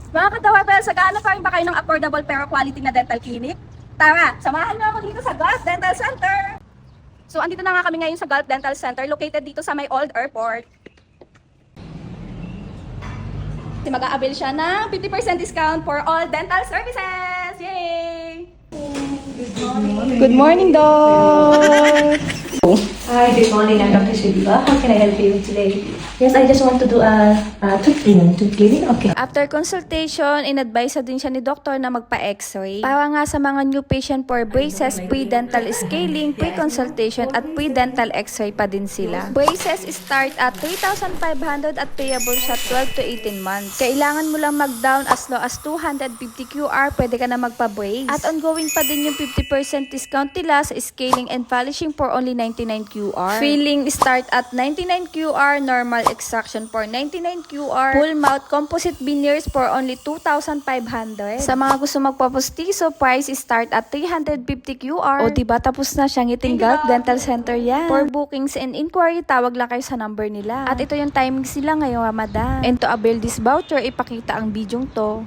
Mga ka-Doorbell, sagana pa rin ba kayo ng affordable pero quality na dental clinic? Tara, samahan niyo ako dito sa Gulf Dental Center! So, andito na nga kami ngayon sa Gulf Dental Center, located dito sa may Old Airport. Mag-a-avail siya ng 50% discount for all dental services! Yay! Good morning, Doc! Hi, good morning. I'm Dr. Shiva. How can I help you today? Yes, I just want to do a tooth cleaning. Tooth cleaning? Okay. After consultation, in-advise din siya ni doktor na magpa-x-ray. Para nga sa mga new patient for braces, pre-dental scaling, pre-consultation at pre-dental x-ray pa din sila. Braces start at 3,500 at payable siya 12 to 18 months. Kailangan mo lang mag-down as low as 250 QR, pwede ka na magpa-brace. At ongoing pa din yung 50% discount nila sa scaling and polishing for only 99 QR. Filling start at 99 QR, normal extraction for 99 QR, full mouth composite veneers for only 2,500. Sa mga gusto magpapustiso, price start at 350 QR. O diba tapos na siyang ngiting Gulf Dental Center yan. For bookings and inquiry, tawag lang kayo sa number nila. At ito yung timings nila ngayong Ramadan. And to avail this voucher, ipakita ang bidyong to.